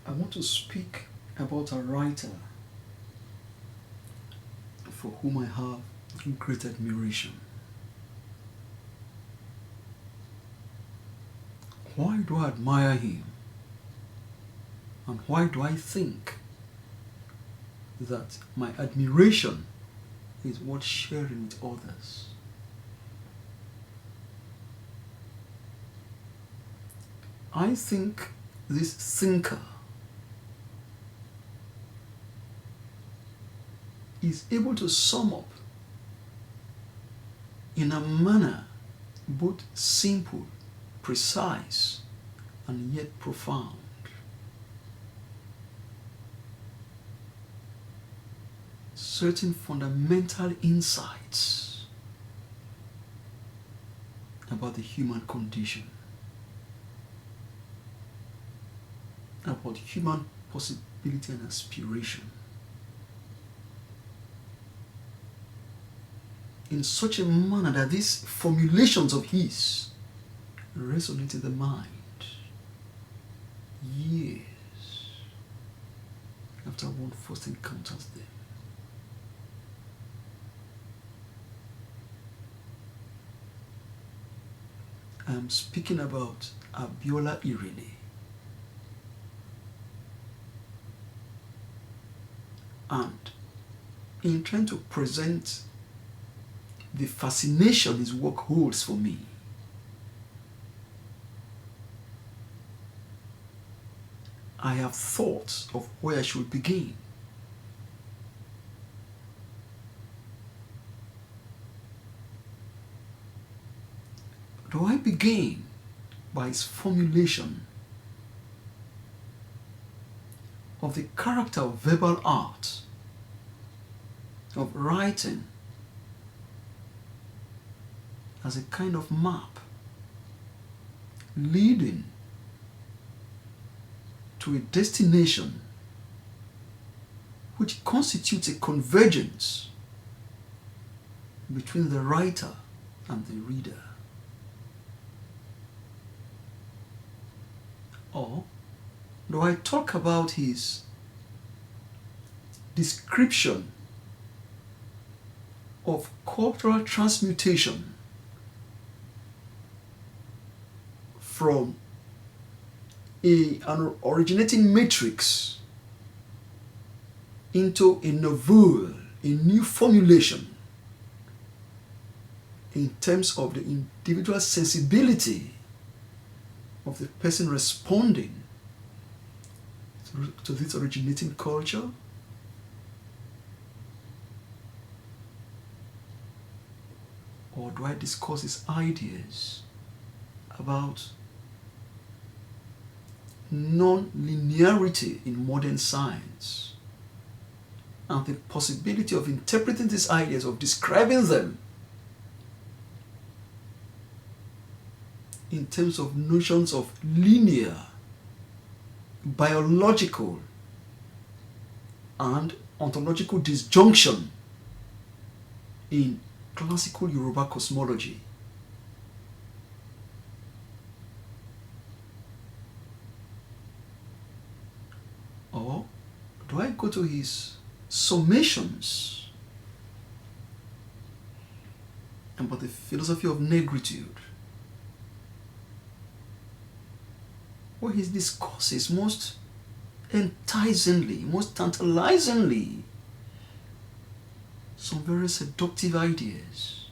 I want to speak about a writer for whom I have great admiration. Why do I admire him? And why do I think that my admiration is worth sharing with others? I think this thinker is able to sum up in a manner both simple, precise, and yet profound certain fundamental insights about the human condition, about human possibility and aspiration, in such a manner that these formulations of his resonate in the mind years after one first encounters them. I'm speaking about Abiola Irele. And in trying to present the fascination his work holds for me, I have thought of where I should begin. Do I begin by his formulation of the character of verbal art, of writing as a kind of map leading to a destination which constitutes a convergence between the writer and the reader? Or do I talk about his description of cultural transmutation from an originating matrix into a novel, a new formulation in terms of the individual sensibility of the person responding to this originating culture? Or do I discuss his ideas about non-linearity in modern science and the possibility of interpreting these ideas, of describing them in terms of notions of linear, biological, and ontological disjunction in classical Yoruba cosmology? Or do I go to his summations about the philosophy of negritude, where he discusses most enticingly, most tantalizingly, some very seductive ideas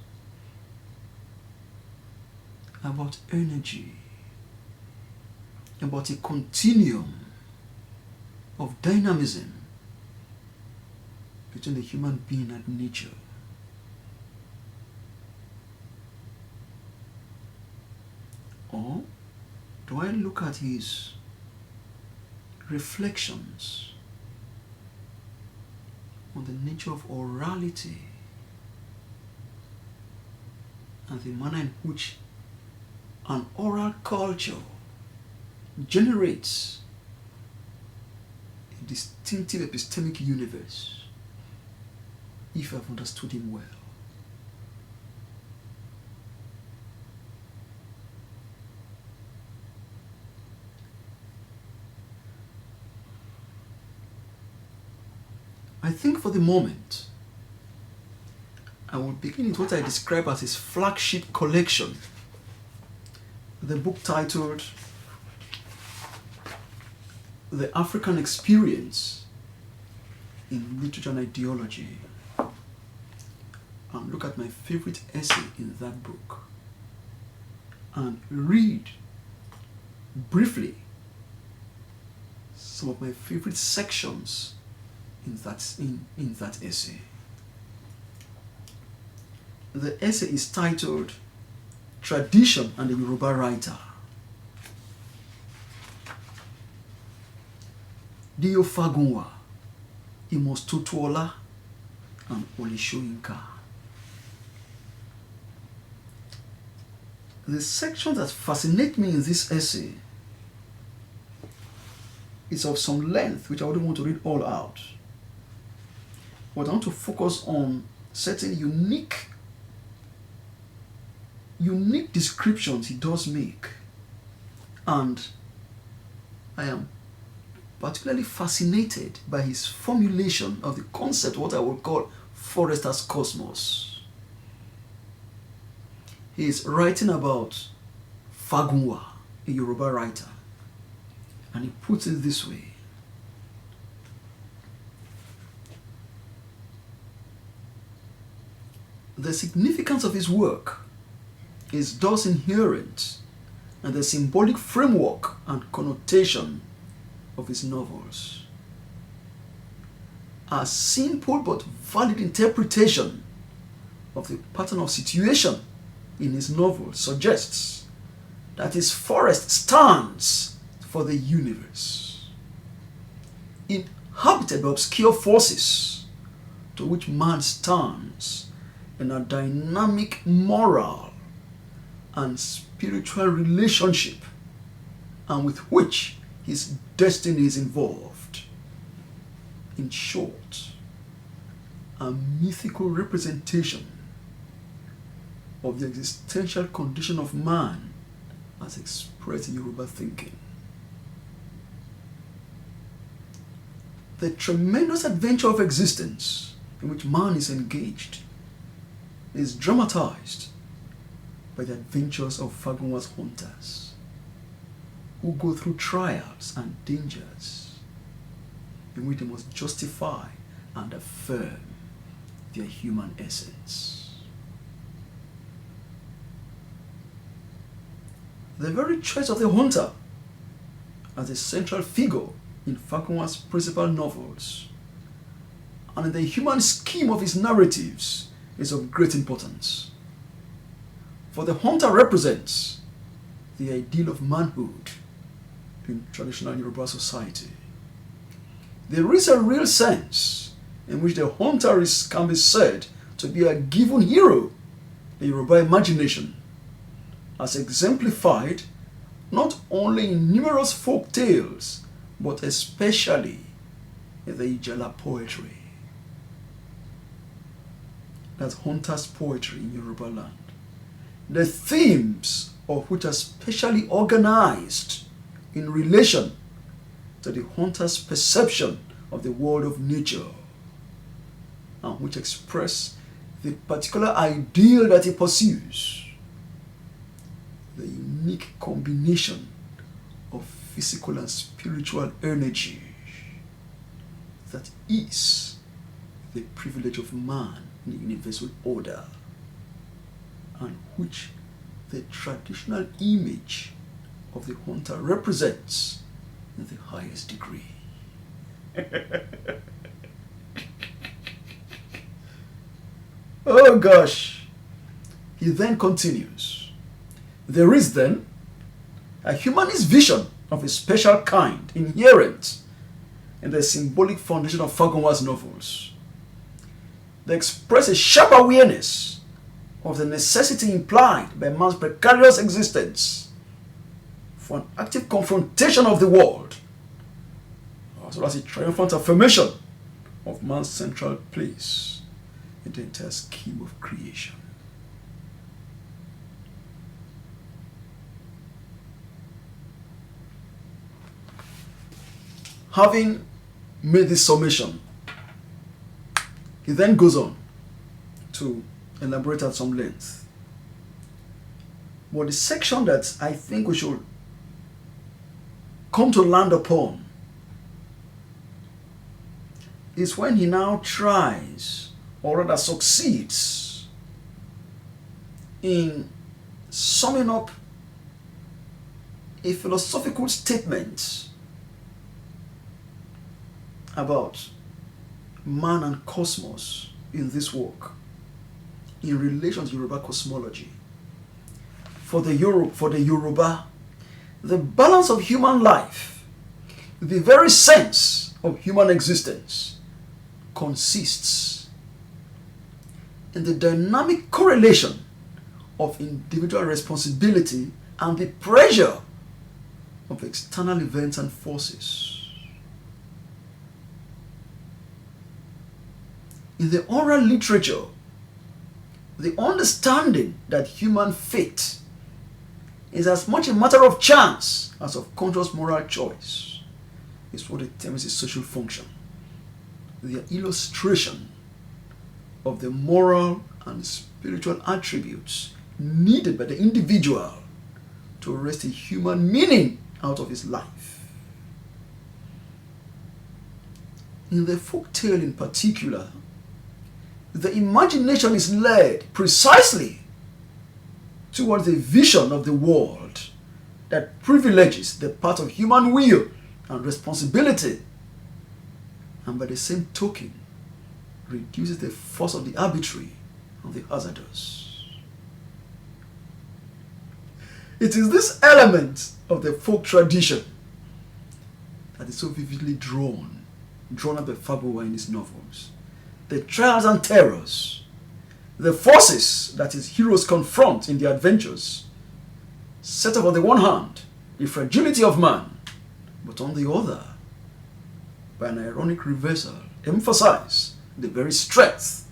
about energy, about a continuum of dynamism between the human being and nature? Or do I look at his reflections on the nature of orality and the manner in which an oral culture generates a distinctive epistemic universe, if I've understood him well? I think for the moment, I will begin with what I describe as his flagship collection, the book titled The African Experience in Literature and Ideology. And look at my favorite essay in that book and read briefly some of my favorite sections in that essay. The essay is titled Tradition and the Yoruba Writer. Dio Fangunwa, Imostotuola, and Olishoyinka. The section that fascinates me in this essay is of some length, which I wouldn't want to read all out. But I want to focus on certain unique descriptions he does make. And I am particularly fascinated by his formulation of the concept, what I would call Forester's cosmos. He is writing about Fangunwa, a Yoruba writer, and he puts it this way. The significance of his work is thus inherent in the symbolic framework and connotation of his novels. A simple but valid interpretation of the pattern of situation in his novel suggests that his forest stands for the universe, inhabited by obscure forces to which man stands in a dynamic moral and spiritual relationship, and with which his destiny is involved. In short, a mythical representation of the existential condition of man as expressed in Yoruba thinking. The tremendous adventure of existence in which man is engaged is dramatized by the adventures of Fangunwa's hunters, who go through trials and dangers in which they must justify and affirm their human essence. The very choice of the hunter as a central figure in Fangunwa's principal novels and in the human scheme of his narratives is of great importance. For the hunter represents the ideal of manhood in traditional Yoruba society. There is a real sense in which the hunter can be said to be a given hero in Yoruba imagination, as exemplified not only in numerous folk tales, but especially in the Ijala poetry. That's hunter's poetry in Yoruba land. The themes of which are specially organized in relation to the hunter's perception of the world of nature, and which express the particular ideal that he pursues. The unique combination of physical and spiritual energy that is the privilege of man in the universal order, and which the traditional image of the hunter represents in the highest degree. Oh gosh! He then continues. There is then a humanist vision of a special kind inherent in the symbolic foundation of Fangunwa's novels. They express a sharp awareness of the necessity implied by man's precarious existence for an active confrontation of the world, as well as a triumphant affirmation of man's central place in the entire scheme of creation. Having made this summation, He then goes on to elaborate at some length. But the section that I think we should come to land upon is when he now tries, or rather succeeds, in summing up a philosophical statement about man and cosmos in this work in relation to Yoruba cosmology. For the Yoruba, the balance of human life, the very sense of human existence, consists in the dynamic correlation of individual responsibility and the pressure of external events and forces. In the oral literature, the understanding that human fate is as much a matter of chance as of conscious moral choice is what it terms a social function. The illustration of the moral and spiritual attributes needed by the individual to wrest a human meaning out of his life. In the folk tale in particular, the imagination is led precisely towards a vision of the world that privileges the part of human will and responsibility, and by the same token reduces the force of the arbitrary and the hazardous. It is this element of the folk tradition that is so vividly drawn out by Fangunwa in his novels. The trials and terrors, the forces that his heroes confront in their adventures, set up on the one hand the fragility of man, but on the other, by an ironic reversal, emphasize the very strength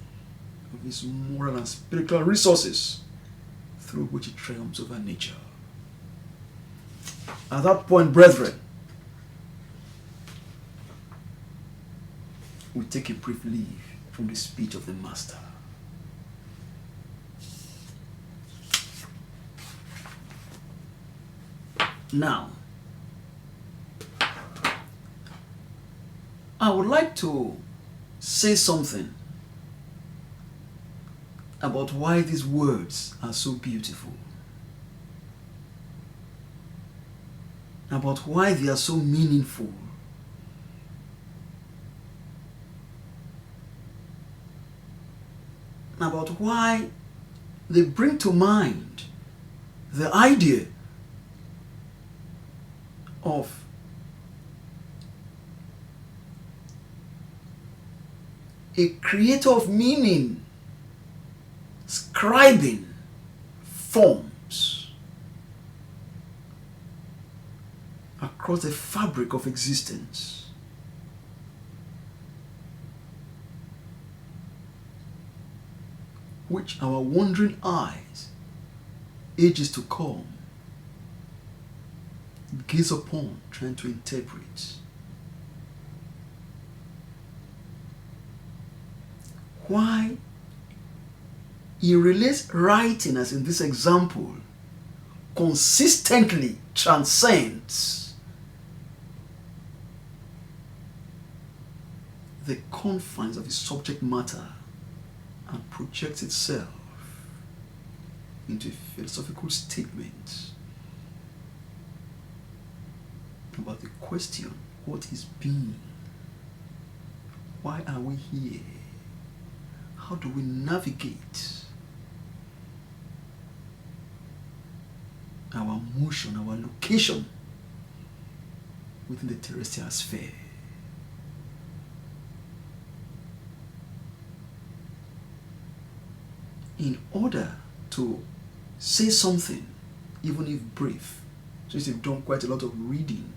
of his moral and spiritual resources through which he triumphs over nature. At that point, brethren, we take a brief leave from the speech of the Master. Now, I would like to say something about why these words are so beautiful, about why they are so meaningful, about why they bring to mind the idea of a creator of meaning scribing forms across the fabric of existence. Which our wandering eyes, ages to come, gaze upon, trying to interpret. Why Irele's writing, as in this example, consistently transcends the confines of his subject matter and projects itself into a philosophical statement about the question, what is being? Why are we here? How do we navigate our motion, our location within the terrestrial sphere? In order to say something, even if brief, since you've done quite a lot of reading,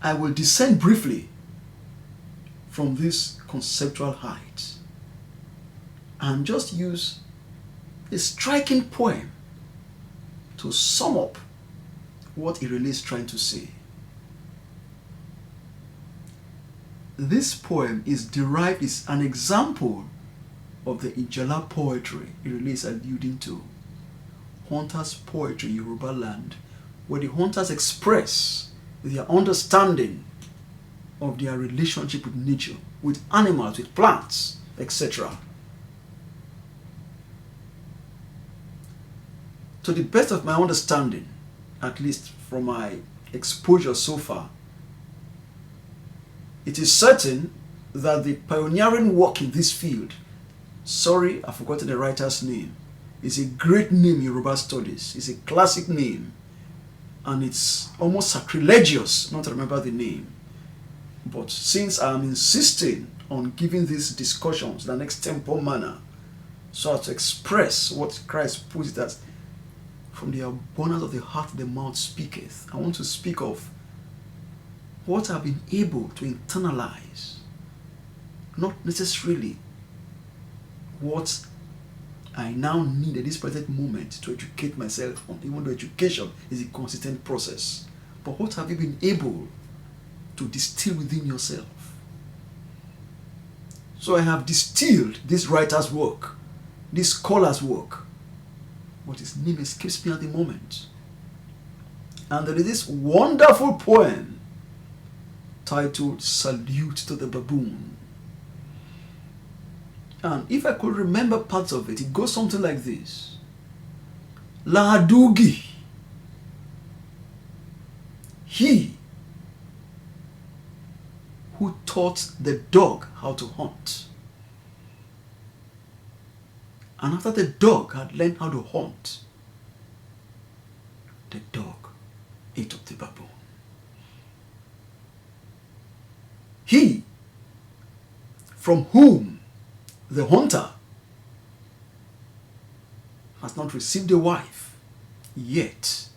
I will descend briefly from this conceptual height and just use a striking poem to sum up what Irele is trying to say. this poem is derived, is an example of the Ijala poetry Irele is alluding to. Hunters' poetry in Yoruba land, where the hunters express their understanding of their relationship with nature, with animals, with plants, etc. To the best of my understanding, at least from my exposure so far, it is certain that the pioneering work in this field, sorry, I've forgotten the writer's name, is a great name in Yoruba studies. It's a classic name, and it's almost sacrilegious not to remember the name. But since I'm insisting on giving these discussions in an extempore manner, so as to express what Christ puts it as, from the abundance of the heart the mouth speaketh, I want to speak of what I've been able to internalize, not necessarily what I now need at this present moment to educate myself on, even though education is a consistent process. But what have you been able to distill within yourself? So I have distilled this writer's work, this scholar's work, but his name escapes me at the moment. And there is this wonderful poem titled Salute to the Baboon. And if I could remember parts of it, it goes something like this. Lahadugi, he who taught the dog how to hunt. And after the dog had learned how to hunt, the dog ate up the baboon. He from whom the hunter has not received a wife, yet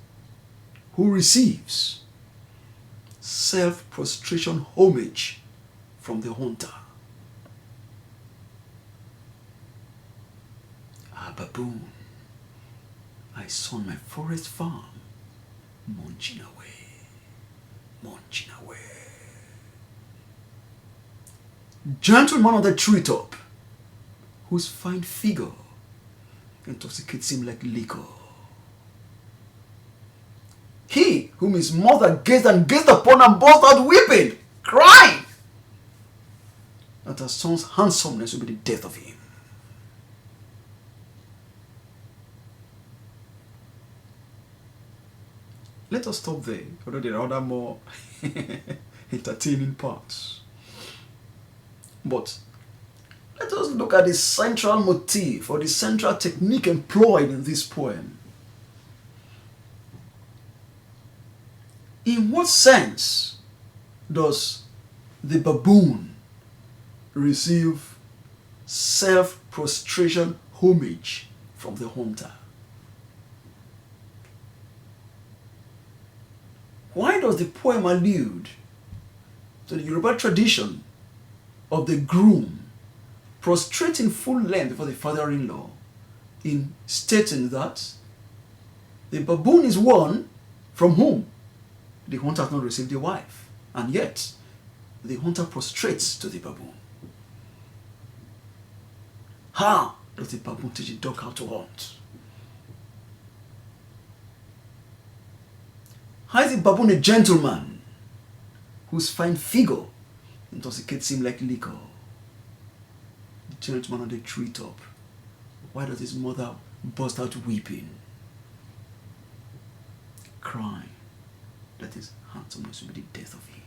who receives self-prostration homage from the hunter. Ah, baboon, I saw my forest farm munching away, munching away. Gentleman on the treetop, whose fine figure intoxicates him like liquor. He whom his mother gazed and gazed upon and burst out weeping, crying that her son's handsomeness will be the death of him. Let us stop there, although there are other more entertaining parts. But let us look at the central motif or the central technique employed in this poem. In what sense does the baboon receive self-prostration homage from the hunter? Why does the poem allude to the Yoruba tradition of the groom prostrating full length before the father-in-law, in stating that the baboon is one from whom the hunter has not received a wife, and yet the hunter prostrates to the baboon? How does the baboon teach the dog how to hunt? How is the baboon a gentleman whose fine figure intoxicates him like liquor? The gentleman on the treetop, why does his mother burst out weeping, crying that his handsomeness will be the death of him?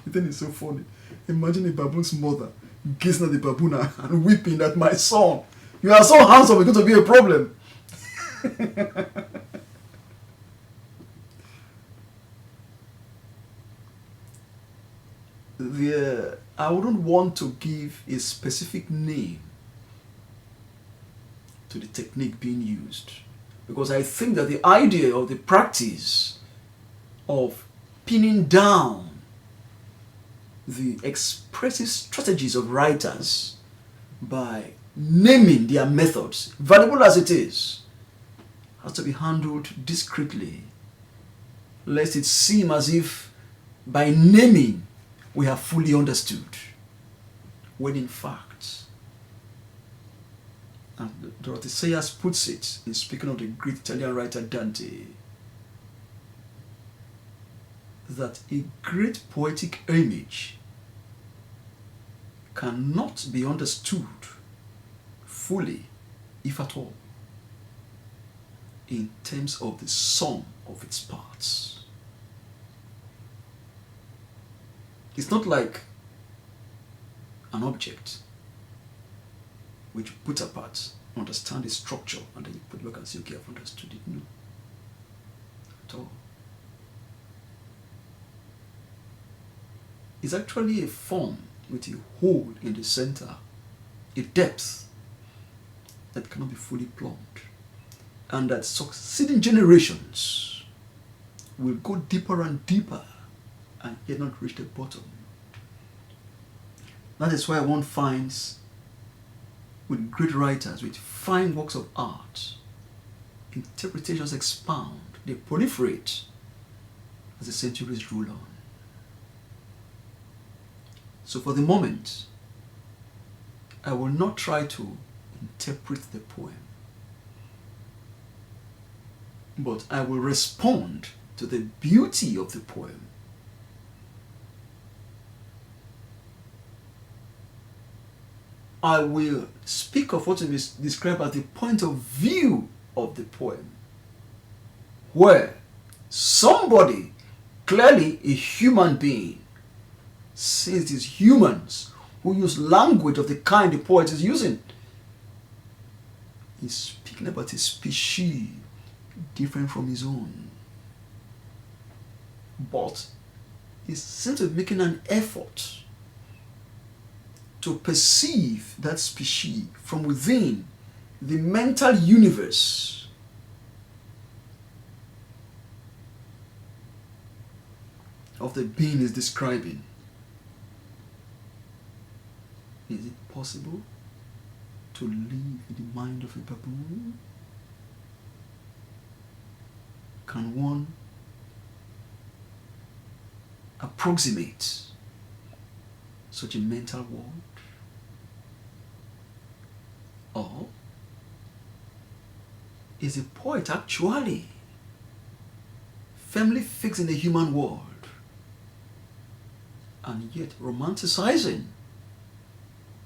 The thing is so funny. Imagine a baboon's mother gazing at the baboon and weeping that my son, you are so handsome, it's going to be a problem. I wouldn't want to give a specific name to the technique being used, because I think that the idea of the practice of pinning down the expressive strategies of writers by naming their methods, valuable as it is, has to be handled discreetly lest it seem as if by naming we have fully understood, when in fact, and Dorothy Sayers puts it in speaking of the great Italian writer Dante, that a great poetic image cannot be understood fully, if at all, in terms of the sum of its parts. It's not like an object which you put apart, understand its structure, and then you put back and say, okay, I've understood it. No. At all. It's actually a form with a hole in the center, a depth that cannot be fully plumbed, and that succeeding generations will go deeper and deeper and yet not reach the bottom. That is why one finds with great writers, with fine works of art, interpretations expound, they proliferate as the centuries roll on. So for the moment, I will not try to interpret the poem, but I will respond to the beauty of the poem. I will speak of what is described as the point of view of the poem, where somebody, clearly a human being, says these humans who use language of the kind the poet is using, he's speaking about a species different from his own. But he seems to be making an effort to perceive that species from within the mental universe of the being is describing. Is it possible to live in the mind of a baboon? Can one approximate such a mental world? Or is a poet actually firmly fixed in the human world and yet romanticizing,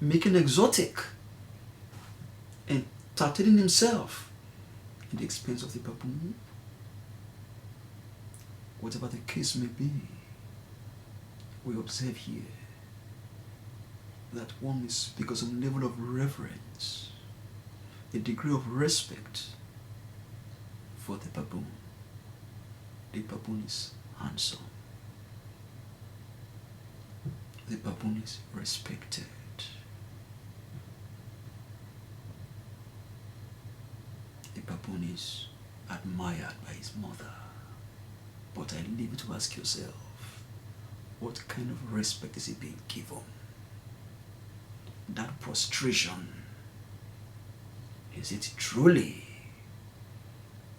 making exotic, entertaining himself at the expense of the baboon? Whatever the case may be, we observe here that one may speak of some level of reverence, a degree of respect for the baboon. The baboon is handsome. The baboon is respected. The baboon is admired by his mother. But I leave you to ask yourself, what kind of respect is he being given? That prostration, is it truly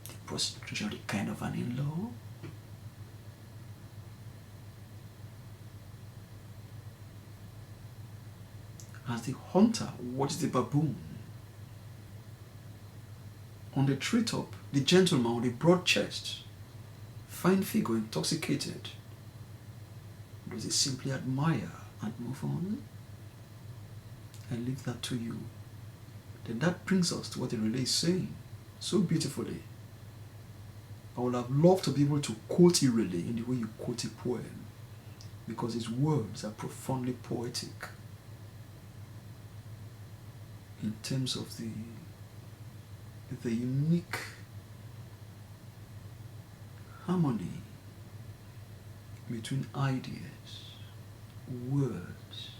the prostration of the kind of an in-law? As the hunter watches the baboon, on the treetop, the gentleman with the broad chest, fine figure, intoxicated, does he simply admire and move on? I leave that to you. Then that brings us to what Irele is saying so beautifully. I would have loved to be able to quote Irele in the way you quote a poem, because his words are profoundly poetic in terms of the unique harmony between ideas, words,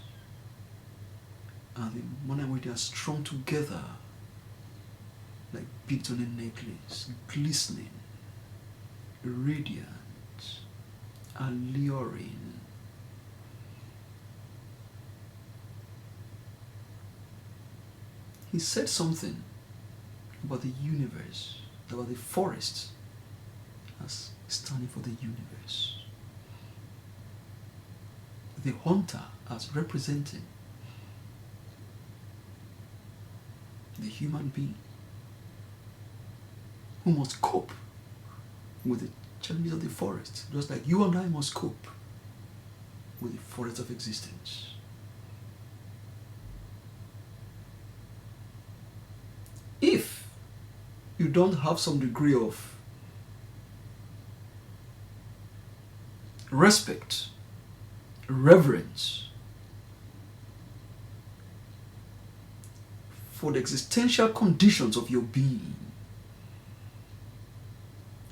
and the manner in which they are strung together like beads on a necklace, glistening, radiant, alluring. He said something about the universe, about the forest, as standing for the universe. The hunter as representing the human being who must cope with the challenges of the forest, just like you and I must cope with the forest of existence. If you don't have some degree of respect, reverence for the existential conditions of your being,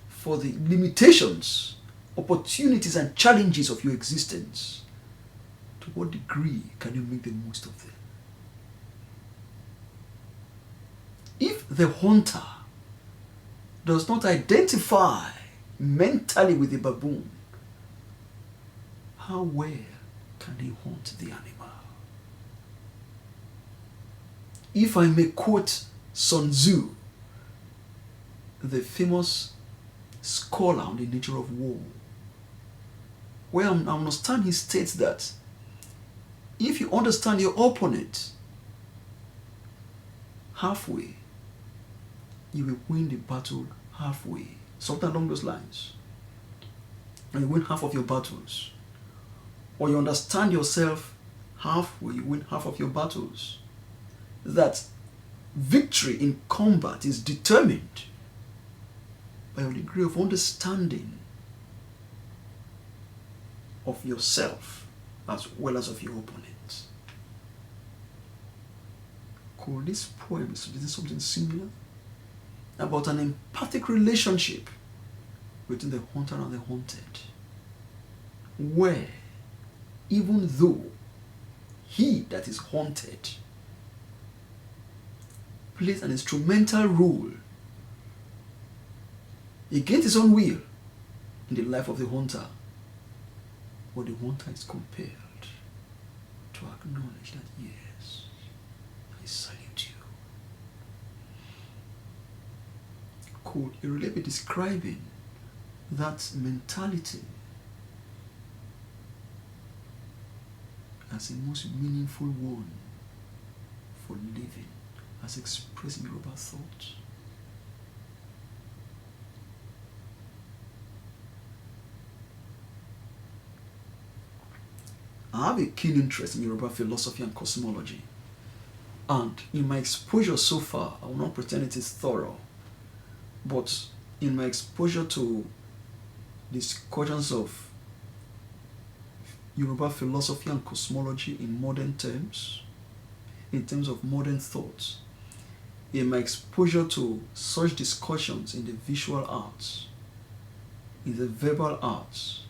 for the limitations, opportunities, and challenges of your existence, to what degree can you make the most of them? If the hunter does not identify mentally with the baboon, how well can he hunt the animal? If I may quote Sun Tzu, the famous scholar on the nature of war, where I understand he states that if you understand your opponent halfway, you will win the battle halfway. Something along those lines. And you win half of your battles. Or you understand yourself halfway, you win half of your battles. That victory in combat is determined by your degree of understanding of yourself as well as of your opponent. Could this poem be something similar? About an empathic relationship between the hunter and the hunted, where even though he that is hunted plays an instrumental role against his own will in the life of the hunter, but the hunter is compelled to acknowledge that, yes, I salute you. Could Irele be describing that mentality as a most meaningful one for living, as expressing Yoruba thought? I have a keen interest in Yoruba philosophy and cosmology, and in my exposure so far, I will not pretend it is thorough, but in my exposure to discussions of Yoruba philosophy and cosmology in modern terms, in terms of modern thought, in my exposure to such discussions in the visual arts, in the verbal arts,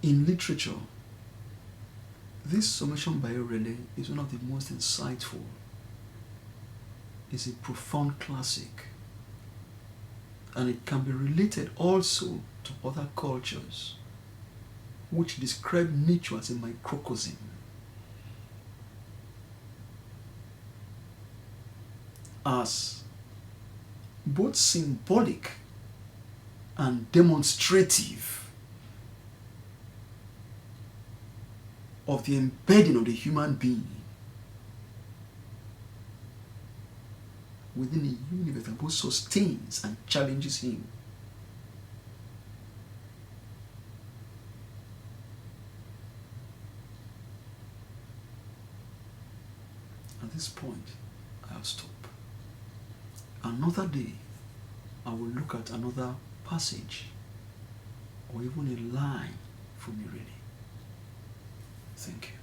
in literature, this summation by Irele is one of the most insightful. It's a profound classic, and it can be related also to other cultures which describe nature as a microcosm. As both symbolic and demonstrative of the embedding of the human being within a universe that both sustains and challenges him. At this point, I'll stop. Another day, I will look at another passage or even a line from Irele. Thank you.